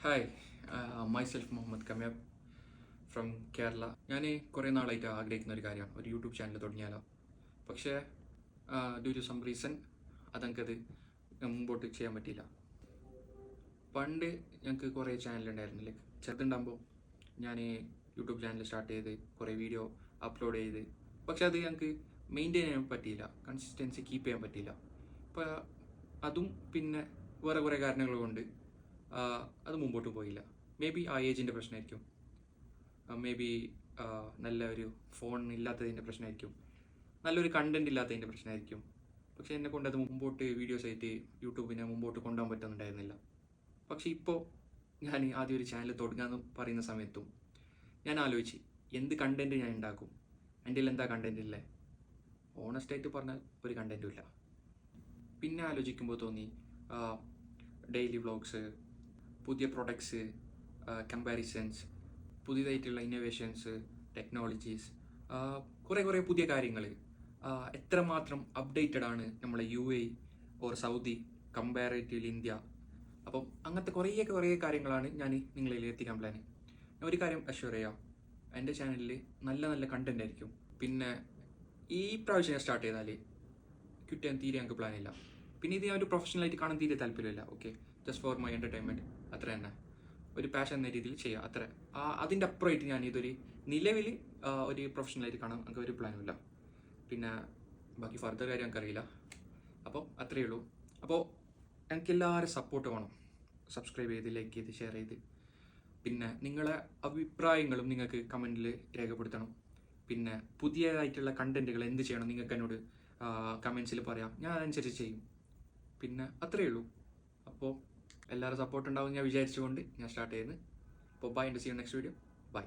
Hi myself Muhammad Kamyab from Kerala. ഞാൻ കുറേ നാളായിട്ട് ആഗ്രഹിക്കുന്ന ഒരു കാര്യമാണ് ഒരു യൂട്യൂബ് ചാനൽ തുടങ്ങിയാലോ. പക്ഷേ ഡ്യൂ ടു സം റീസൺ അതെനിക്കത് മുമ്പോട്ട് ചെയ്യാൻ പറ്റിയില്ല. പണ്ട് ഞങ്ങൾക്ക് കുറേ ചാനലുണ്ടായിരുന്നു. ലൈക്ക് ചെറുതുണ്ടാകുമ്പോൾ ഞാൻ യൂട്യൂബ് ചാനൽ സ്റ്റാർട്ട് ചെയ്ത് കുറേ വീഡിയോ അപ്ലോഡ് ചെയ്ത്, പക്ഷെ അത് ഞങ്ങൾക്ക് മെയിൻറ്റെയിൻ ചെയ്യാൻ പറ്റിയില്ല, കൺസിസ്റ്റൻസി കീപ്പ് ചെയ്യാൻ പറ്റിയില്ല. അപ്പോൾ അതും പിന്നെ വേറെ കുറേ കാരണങ്ങൾ കൊണ്ട് അത് മുമ്പോട്ട് പോയില്ല. മേ ബി ആ ഏജിൻ്റെ പ്രശ്നമായിരിക്കും, മേ ബി നല്ല ഒരു ഫോൺ ഇല്ലാത്തതിൻ്റെ പ്രശ്നമായിരിക്കും, നല്ലൊരു കണ്ടൻറ് ഇല്ലാത്തതിൻ്റെ പ്രശ്നമായിരിക്കും. പക്ഷേ എന്നെ കൊണ്ട് അത് മുമ്പോട്ട് വീഡിയോസ് ആയിട്ട് യൂട്യൂബിനെ മുമ്പോട്ട് കൊണ്ടുപോകാൻ പറ്റുന്നുണ്ടായിരുന്നില്ല. പക്ഷേ ഇപ്പോൾ ഞാൻ ആദ്യം ഒരു ചാനൽ തുടങ്ങാമെന്ന് പറയുന്ന സമയത്തും ഞാൻ ആലോചിച്ച് എന്ത് കണ്ടൻറ് ഞാൻ ഉണ്ടാക്കും, എൻ്റെ എന്താ കണ്ടൻറ് ഇല്ലേ. ഓണസ്റ്റായിട്ട് പറഞ്ഞാൽ ഒരു കണ്ടൻറ്റും ഇല്ല. പിന്നെ ആലോചിക്കുമ്പോൾ തോന്നി ഡെയിലി വ്ളോഗ്സ്, പുതിയ പ്രൊഡക്ട്സ്, കമ്പാരിസൺസ്, പുതിയതായിട്ടുള്ള ഇന്നോവേഷൻസ്, ടെക്നോളജീസ്, കുറേ പുതിയ കാര്യങ്ങൾ, എത്രമാത്രം അപ്ഡേറ്റഡ് ആണ് നമ്മളെ UAE or Saudi comparatively India. അപ്പം അങ്ങനത്തെ കുറേ കാര്യങ്ങളാണ് ഞാൻ നിങ്ങളിൽ എത്തിക്കാൻ പ്ലാൻ. ഞാൻ ഒരു കാര്യം അഷ്യൂർ ചെയ്യാം, എൻ്റെ ചാനലിൽ നല്ല നല്ല കണ്ടൻറ് ആയിരിക്കും. പിന്നെ ഈ പ്രാവശ്യം ഞാൻ സ്റ്റാർട്ട് ചെയ്താൽ ക്വിറ്റ് ചെയ്യാൻ തീരെ ഞങ്ങൾക്ക് പ്ലാനില്ല. പിന്നെ ഇത് ഞാൻ ഒരു പ്രൊഫഷണലായിട്ട് കാണാൻ തീരെ താല്പര്യമില്ല. Okay, just for my entertainment, അത്ര തന്നെ, ഒരു പാഷൻ എന്ന രീതിയിൽ ചെയ്യുക, അത്ര. അതിൻ്റെ അപ്പുറമായിട്ട് ഞാൻ ഇതൊരു നിലവിൽ ഒരു പ്രൊഫഷണലായിട്ട് കാണാൻ നമുക്ക് ഒരു പ്ലാനും ഇല്ല. പിന്നെ ബാക്കി ഫർദർ കാര്യം എനിക്കറിയില്ല. അപ്പോൾ അത്രയേ ഉള്ളൂ. അപ്പോൾ എനിക്ക് എല്ലാവരും സപ്പോർട്ട് വേണം. സബ്സ്ക്രൈബ് ചെയ്ത്, ലൈക്ക് ചെയ്ത്, ഷെയർ ചെയ്ത്, പിന്നെ നിങ്ങളെ അഭിപ്രായങ്ങളും നിങ്ങൾക്ക് കമൻറ്റിൽ രേഖപ്പെടുത്തണം. പിന്നെ പുതിയതായിട്ടുള്ള കണ്ടൻറ്റുകൾ എന്ത് ചെയ്യണം നിങ്ങൾക്ക് എന്നോട് കമൻസിൽ പറയാം, ഞാൻ അതനുസരിച്ച് ചെയ്യും. പിന്നെ അത്രയേ ഉള്ളൂ. അപ്പോൾ എല്ലാവരും സപ്പോർട്ട് ഉണ്ടാവും ഞാൻ വിചാരിച്ചുകൊണ്ട് ഞാൻ സ്റ്റാർട്ട് ചെയ്യുന്നത്. അപ്പോൾ bye, and see you next video. By.